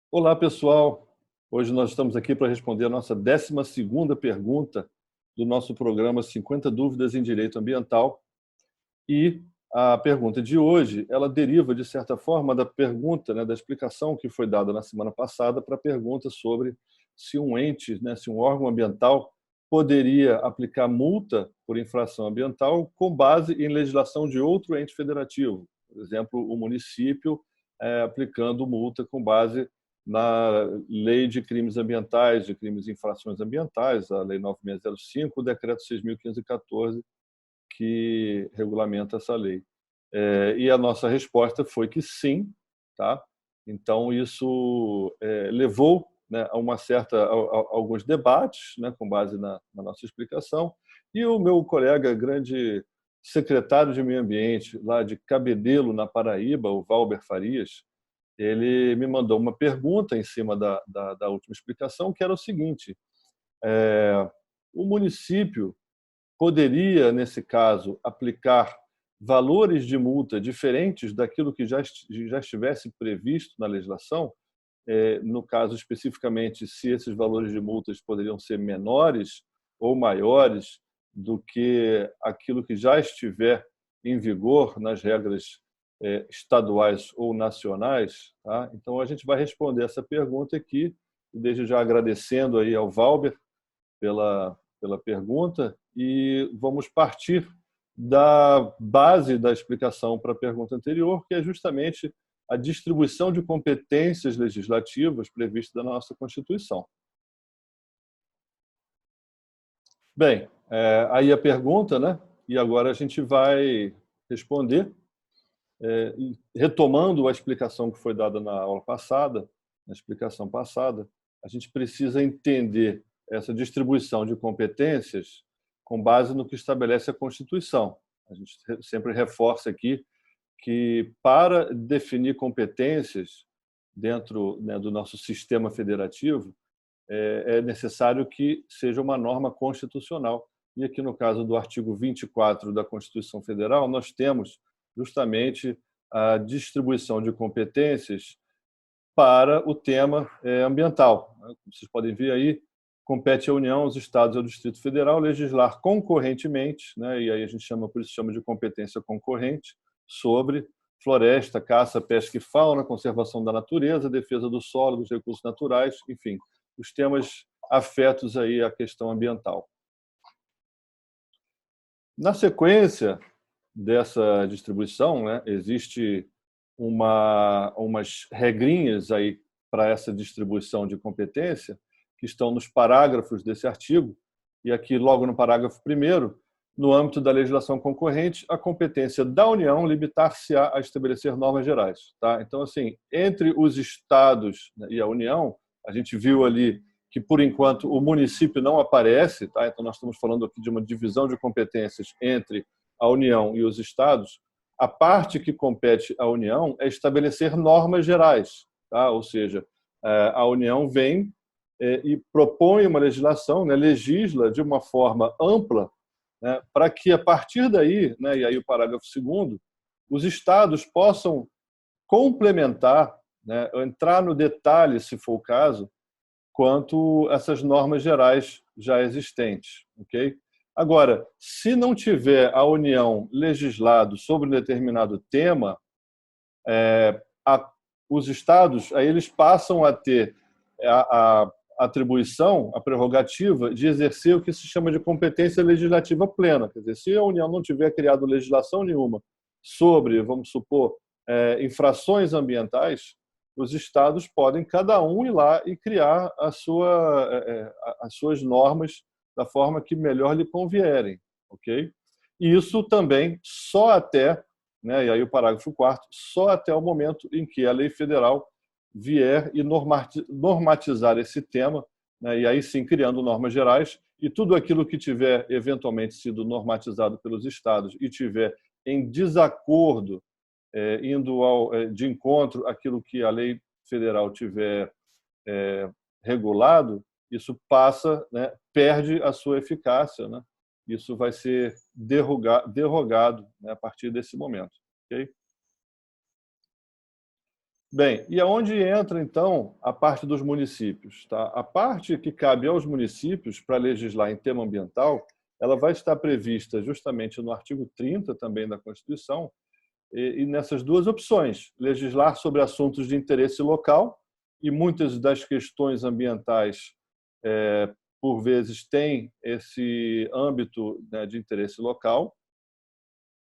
Olá, pessoal. Hoje nós estamos aqui para responder a nossa 12ª pergunta do nosso programa 50 Dúvidas em Direito Ambiental. E a pergunta de hoje, ela deriva, de certa forma, da pergunta, da explicação que foi dada na semana passada para a pergunta sobre se um ente, se um órgão ambiental poderia aplicar multa por infração ambiental com base em legislação de outro ente federativo. Por exemplo, o município aplicando multa com base na Lei de Crimes Ambientais, de Crimes e Infrações Ambientais, a Lei 9605, o Decreto 6.514, que regulamenta essa lei. E a nossa resposta foi que sim, tá? Então isso levou, a alguns debates, com base na nossa explicação. E o meu colega, grande secretário de Meio Ambiente lá de Cabedelo, na Paraíba, o Valber Farias, ele me mandou uma pergunta em cima da última explicação, que era o seguinte: o município poderia, nesse caso, aplicar valores de multa diferentes daquilo que já estivesse previsto na legislação? No caso, especificamente, se esses valores de multas poderiam ser menores ou maiores do que aquilo que já estiver em vigor nas regras estaduais ou nacionais, tá? Então, a gente vai responder essa pergunta aqui, desde já agradecendo aí ao Valber pela pergunta, e vamos partir da base da explicação para a pergunta anterior, que é justamente a distribuição de competências legislativas prevista na nossa Constituição. Bem, aí a pergunta, e agora a gente vai responder, retomando a explicação que foi dada na aula passada, na explicação passada. A gente precisa entender essa distribuição de competências com base no que estabelece a Constituição. A gente sempre reforça aqui que, para definir competências dentro, do nosso sistema federativo, é necessário que seja uma norma constitucional. E aqui, no caso do artigo 24 da Constituição Federal, nós temos justamente a distribuição de competências para o tema ambiental. Como vocês podem ver aí, compete à União, aos Estados e ao Distrito Federal legislar concorrentemente, e aí a gente por isso chama de competência concorrente, sobre floresta, caça, pesca e fauna, conservação da natureza, defesa do solo, dos recursos naturais, enfim, os temas afetos aí à questão ambiental. Na sequência dessa distribuição, existe umas regrinhas aí para essa distribuição de competência, que estão nos parágrafos desse artigo, e aqui logo no parágrafo 1º, no âmbito da legislação concorrente, a competência da União limitar-se-á a estabelecer normas gerais. Tá? Então, assim, entre os estados e a União, a gente viu ali que, por enquanto, o município não aparece, tá? Então nós estamos falando aqui de uma divisão de competências entre a União e os estados. A parte que compete à União é estabelecer normas gerais, tá? Ou seja, a União vem e propõe uma legislação, legisla de uma forma ampla, para que, a partir daí, e aí o parágrafo 2º, os estados possam complementar, entrar no detalhe, se for o caso, quanto essas normas gerais já existentes. Okay? Agora, se não tiver a União legislado sobre um determinado tema, os estados aí eles passam a ter a atribuição, a prerrogativa de exercer o que se chama de competência legislativa plena. Quer dizer, se a União não tiver criado legislação nenhuma sobre, vamos supor, infrações ambientais, os estados podem cada um ir lá e criar as suas normas da forma que melhor lhe convierem, ok? E isso também só até, e aí o parágrafo 4º, só até o momento em que a lei federal vier e normatizar esse tema, e aí sim criando normas gerais, e tudo aquilo que tiver eventualmente sido normatizado pelos estados e tiver em desacordo, indo de encontro àquilo que a lei federal tiver regulado, isso passa, perde a sua eficácia, Isso vai ser derrogado, a partir desse momento. Okay? Bem, e aonde entra, então, a parte dos municípios? Tá? A parte que cabe aos municípios para legislar em tema ambiental, ela vai estar prevista justamente no artigo 30 também da Constituição, e nessas duas opções, legislar sobre assuntos de interesse local, e muitas das questões ambientais, por vezes, têm esse âmbito, né, de interesse local,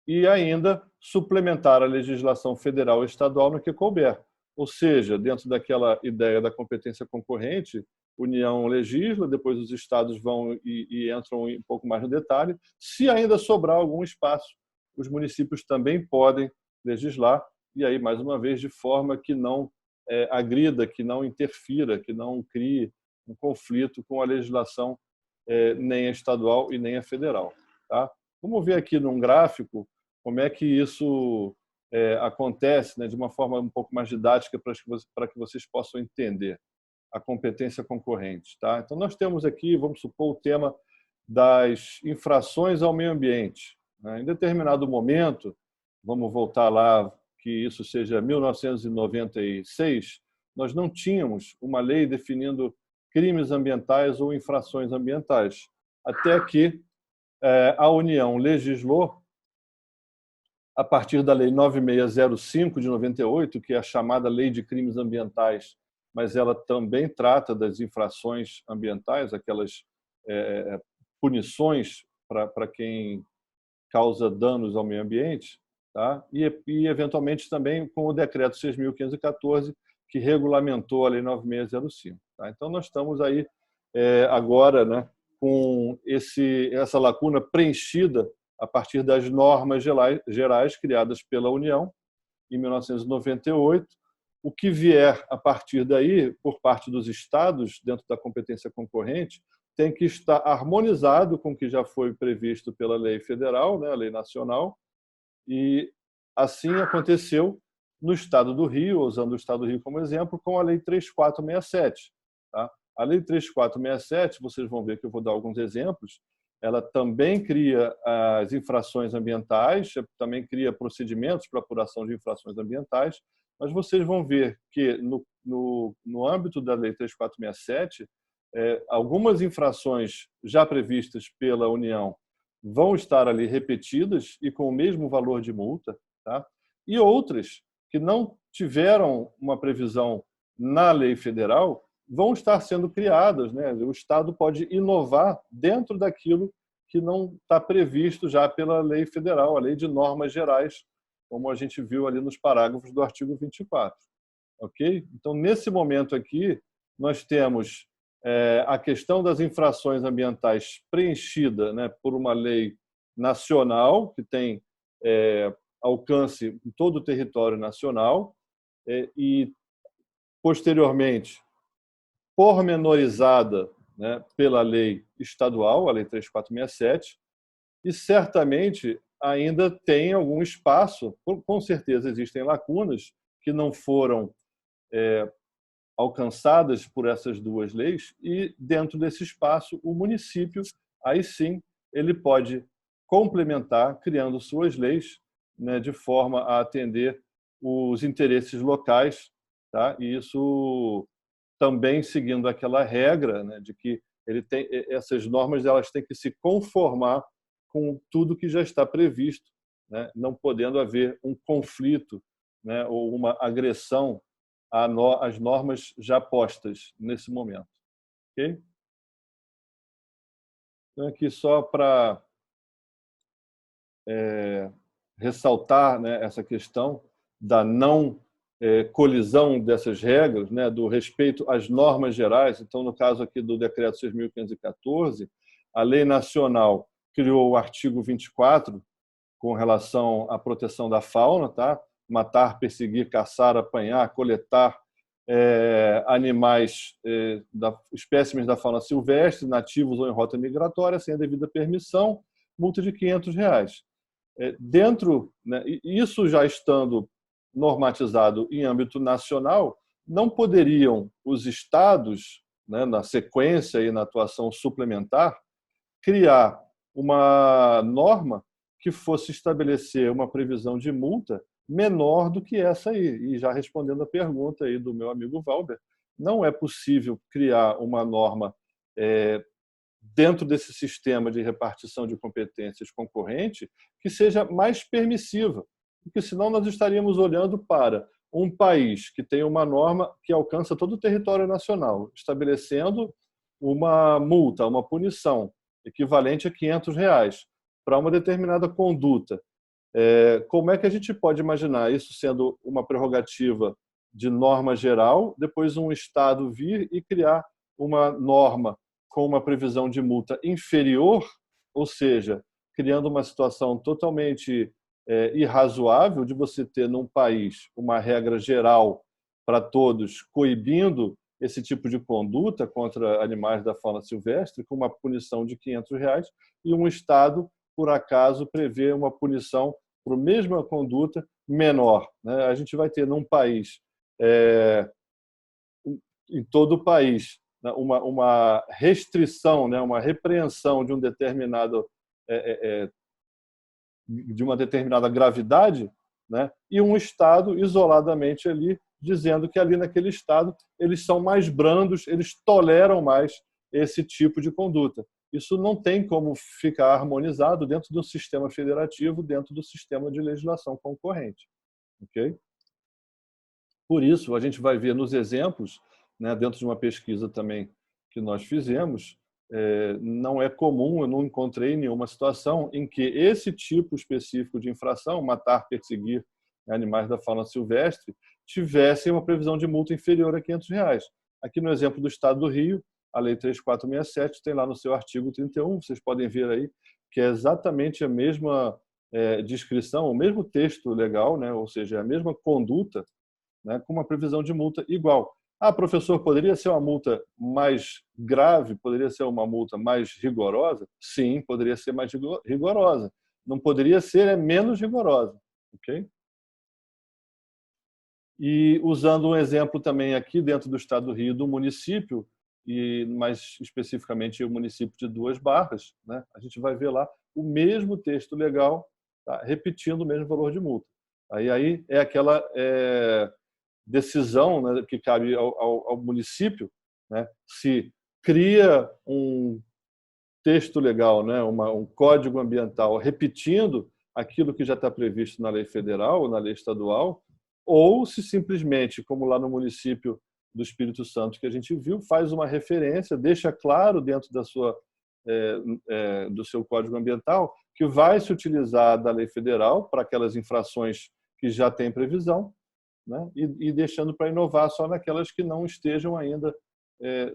e ainda suplementar a legislação federal e estadual no que couber. Ou seja, dentro daquela ideia da competência concorrente, a União legisla, depois os estados vão e entram um pouco mais no detalhe. Se ainda sobrar algum espaço, os municípios também podem legislar, e aí, mais uma vez, de forma que não agrida, que não interfira, que não crie um conflito com a legislação nem a estadual e nem a federal. Tá? Vamos ver aqui num gráfico como é que isso acontece, né, de uma forma um pouco mais didática para que vocês possam entender a competência concorrente. Tá? Então, nós temos aqui, vamos supor, o tema das infrações ao meio ambiente. Né? Em determinado momento, vamos voltar lá, que isso seja 1996, nós não tínhamos uma lei definindo crimes ambientais ou infrações ambientais, até que a União legislou a partir da Lei 9605 de 98, que é a chamada Lei de Crimes Ambientais, mas ela também trata das infrações ambientais, aquelas punições para quem causa danos ao meio ambiente, tá? E eventualmente também com o Decreto 6.514, que regulamentou a Lei 9605. Tá? Então, nós estamos aí agora, né, com essa lacuna preenchida a partir das normas gerais criadas pela União em 1998. O que vier a partir daí, por parte dos estados, dentro da competência concorrente, tem que estar harmonizado com o que já foi previsto pela lei federal, né, a lei nacional, e assim aconteceu no estado do Rio, usando o estado do Rio como exemplo, com a lei 3467. Tá? A lei 3467, vocês vão ver que eu vou dar alguns exemplos, ela também cria as infrações ambientais, também cria procedimentos para apuração de infrações ambientais, mas vocês vão ver que no âmbito da lei 3467, algumas infrações já previstas pela União vão estar ali repetidas e com o mesmo valor de multa, tá? E outras que não tiveram uma previsão na lei federal vão estar sendo criadas, né? O Estado pode inovar dentro daquilo que não está previsto já pela lei federal, a lei de normas gerais, como a gente viu ali nos parágrafos do artigo 24. Ok? Então, nesse momento aqui, nós temos a questão das infrações ambientais preenchida, né, por uma lei nacional, que tem alcance em todo o território nacional, e, posteriormente, pormenorizada, né, pela lei estadual, a lei 3467, e certamente ainda tem algum espaço, com certeza existem lacunas que não foram alcançadas por essas duas leis, e dentro desse espaço o município, aí sim, ele pode complementar, criando suas leis, né, de forma a atender os interesses locais, tá? E isso também seguindo aquela regra, né, de que essas normas elas têm que se conformar com tudo que já está previsto, né, não podendo haver um conflito, né, ou uma agressão às normas já postas nesse momento. Ok? Então, aqui só para ressaltar, né, essa questão da não colisão dessas regras, né, do respeito às normas gerais. Então, no caso aqui do Decreto 6.514, a Lei Nacional criou o artigo 24 com relação à proteção da fauna, tá? Matar, perseguir, caçar, apanhar, coletar animais, espécimes da fauna silvestre, nativos ou em rota migratória, sem a devida permissão, multa de R$ 500. Dentro, né, isso já estando normatizado em âmbito nacional, não poderiam os estados, né, na sequência e na atuação suplementar, criar uma norma que fosse estabelecer uma previsão de multa menor do que essa aí. E já respondendo a pergunta aí do meu amigo Valber, não é possível criar uma norma dentro desse sistema de repartição de competências concorrente que seja mais permissiva, porque senão nós estaríamos olhando para um país que tem uma norma que alcança todo o território nacional, estabelecendo uma multa, uma punição equivalente a R$ 500 para uma determinada conduta. Como é que a gente pode imaginar isso sendo uma prerrogativa de norma geral, depois um Estado vir e criar uma norma com uma previsão de multa inferior, ou seja, criando uma situação totalmente irrazoável de você ter num país uma regra geral para todos, coibindo esse tipo de conduta contra animais da fauna silvestre, com uma punição de R$ 500, e um Estado, por acaso, prevê uma punição para a mesma conduta menor. A gente vai ter num país, em todo o país, uma restrição, uma repreensão de uma determinada gravidade, e um Estado isoladamente ali dizendo que ali naquele Estado eles são mais brandos, eles toleram mais esse tipo de conduta. Isso não tem como ficar harmonizado dentro do sistema federativo, dentro do sistema de legislação concorrente. Okay? Por isso, a gente vai ver nos exemplos, dentro de uma pesquisa também que nós fizemos, não é comum, eu não encontrei nenhuma situação em que esse tipo específico de infração, matar, perseguir animais da fauna silvestre, tivesse uma previsão de multa inferior a R$ 500. Aqui no exemplo do Estado do Rio, a Lei 3467 tem lá no seu artigo 31, vocês podem ver aí, que é exatamente a mesma descrição, o mesmo texto legal, ou seja, a mesma conduta, com uma previsão de multa igual. Professor, poderia ser uma multa mais grave? Poderia ser uma multa mais rigorosa? Sim, poderia ser mais rigorosa. Não poderia ser menos rigorosa. Okay? E usando um exemplo também aqui dentro do Estado do Rio, do município, e mais especificamente o município de Duas Barras, a gente vai ver lá o mesmo texto legal, repetindo o mesmo valor de multa. Aí é aquela decisão que cabe ao município, se cria um texto legal, um código ambiental repetindo aquilo que já está previsto na lei federal ou na lei estadual, ou se simplesmente, como lá no município do Espírito Santo que a gente viu, faz uma referência, deixa claro dentro do seu código ambiental que vai se utilizar da lei federal para aquelas infrações que já tem previsão, e deixando para inovar só naquelas que não estejam ainda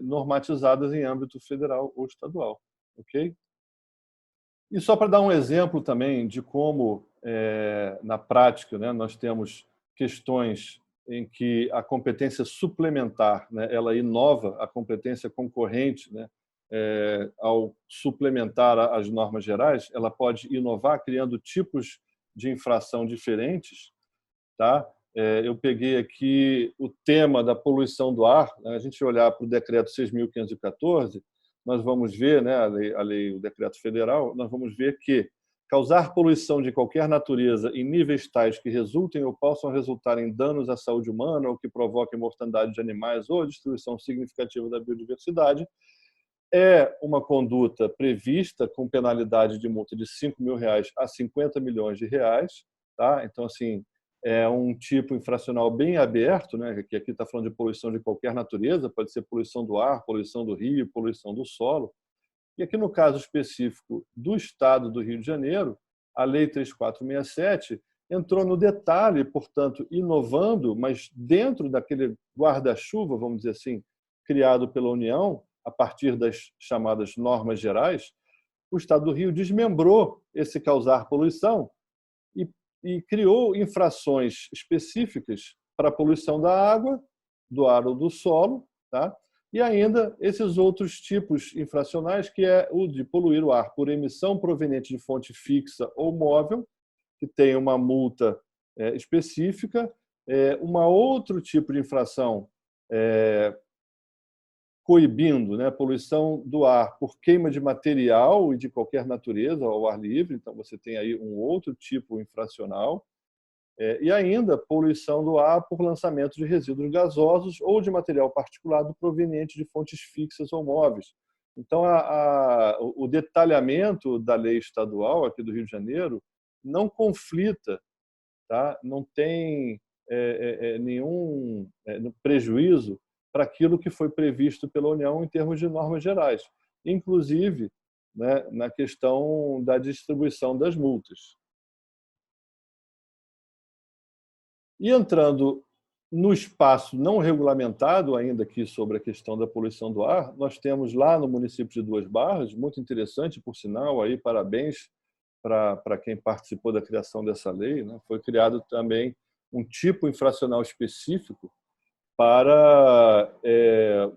normatizadas em âmbito federal ou estadual. Okay? E só para dar um exemplo também de como, na prática, nós temos questões em que a competência suplementar ela inova a competência concorrente, ao suplementar as normas gerais, ela pode inovar criando tipos de infração diferentes. Tá? Eu peguei aqui o tema da poluição do ar. A gente olhar para o decreto 6.514, nós vamos ver, o decreto federal, nós vamos ver que causar poluição de qualquer natureza em níveis tais que resultem ou possam resultar em danos à saúde humana ou que provoquem mortandade de animais ou destruição significativa da biodiversidade é uma conduta prevista com penalidade de multa de R$ 5.000 a R$ 50 milhões. Tá? Então, assim, é um tipo infracional bem aberto, que aqui está falando de poluição de qualquer natureza, pode ser poluição do ar, poluição do rio, poluição do solo. E aqui no caso específico do Estado do Rio de Janeiro, a Lei 3467 entrou no detalhe, portanto, inovando, mas dentro daquele guarda-chuva, vamos dizer assim, criado pela União, a partir das chamadas normas gerais, o Estado do Rio desmembrou esse causar poluição e criou infrações específicas para a poluição da água, do ar ou do solo, tá? E ainda esses outros tipos infracionais, que é o de poluir o ar por emissão proveniente de fonte fixa ou móvel, que tem uma multa específica, outro tipo de infração coibindo poluição do ar por queima de material e de qualquer natureza ao ar livre, então você tem aí um outro tipo infracional, E ainda poluição do ar por lançamento de resíduos gasosos ou de material particulado proveniente de fontes fixas ou móveis. Então, o detalhamento da lei estadual aqui do Rio de Janeiro não conflita, tá? Não tem nenhum prejuízo para aquilo que foi previsto pela União em termos de normas gerais, inclusive, né, na questão da distribuição das multas. E entrando no espaço não regulamentado, ainda aqui sobre a questão da poluição do ar, nós temos lá no município de Duas Barras, muito interessante, por sinal, aí parabéns para quem participou da criação dessa lei, né? Foi criado também um tipo infracional específico para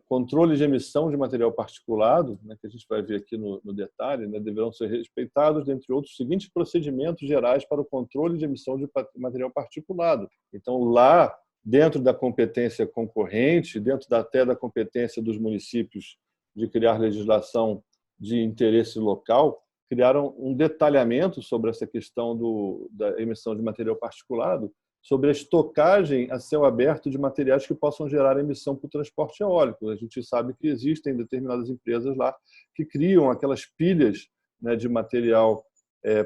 controle de emissão de material particulado, né, que a gente vai ver aqui no detalhe, né, deverão ser respeitados, dentre outros, os seguintes procedimentos gerais para o controle de emissão de material particulado. Então, lá, dentro da competência concorrente, dentro até da competência dos municípios de criar legislação de interesse local, criaram um detalhamento sobre essa questão da emissão de material particulado, sobre a estocagem a céu aberto de materiais que possam gerar emissão para o transporte eólico. A gente sabe que existem determinadas empresas lá que criam aquelas pilhas, né, de material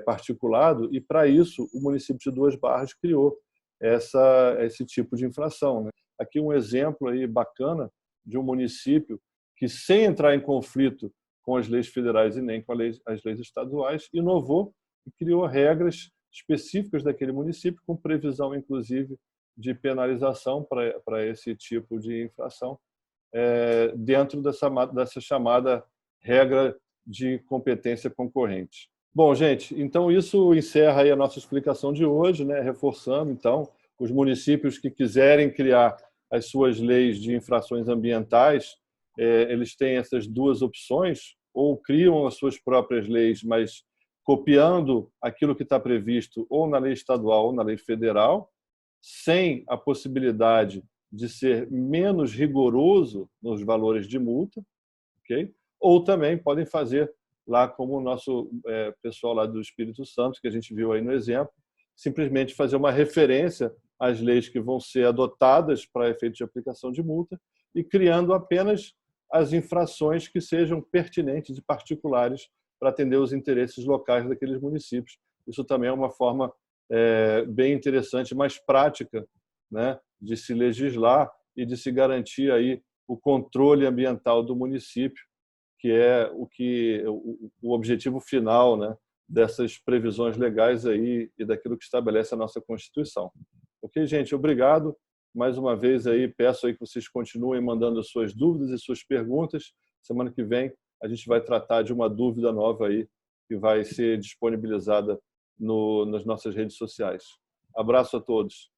particulado, e para isso o município de Duas Barras criou esse tipo de infração, né? Aqui um exemplo aí bacana de um município que, sem entrar em conflito com as leis federais e nem com as leis estaduais, inovou e criou regras específicas daquele município, com previsão, inclusive, de penalização para esse tipo de infração, dentro dessa chamada regra de competência concorrente. Bom, gente, então isso encerra aí a nossa explicação de hoje, né? Reforçando, então, os municípios que quiserem criar as suas leis de infrações ambientais, eles têm essas duas opções: ou criam as suas próprias leis, mas copiando aquilo que está previsto ou na lei estadual ou na lei federal, sem a possibilidade de ser menos rigoroso nos valores de multa, ok? Ou também podem fazer lá como o nosso pessoal lá do Espírito Santo, que a gente viu aí no exemplo, simplesmente fazer uma referência às leis que vão ser adotadas para efeito de aplicação de multa e criando apenas as infrações que sejam pertinentes e particulares para atender os interesses locais daqueles municípios. Isso também é uma forma bem interessante, mais prática, né, de se legislar e de se garantir aí o controle ambiental do município, que é o objetivo final, né, dessas previsões legais aí e daquilo que estabelece a nossa Constituição. Ok, gente? Obrigado. Mais uma vez aí, peço aí que vocês continuem mandando as suas dúvidas e suas perguntas. Semana que vem a gente vai tratar de uma dúvida nova aí que vai ser disponibilizada nas nossas redes sociais. Abraço a todos.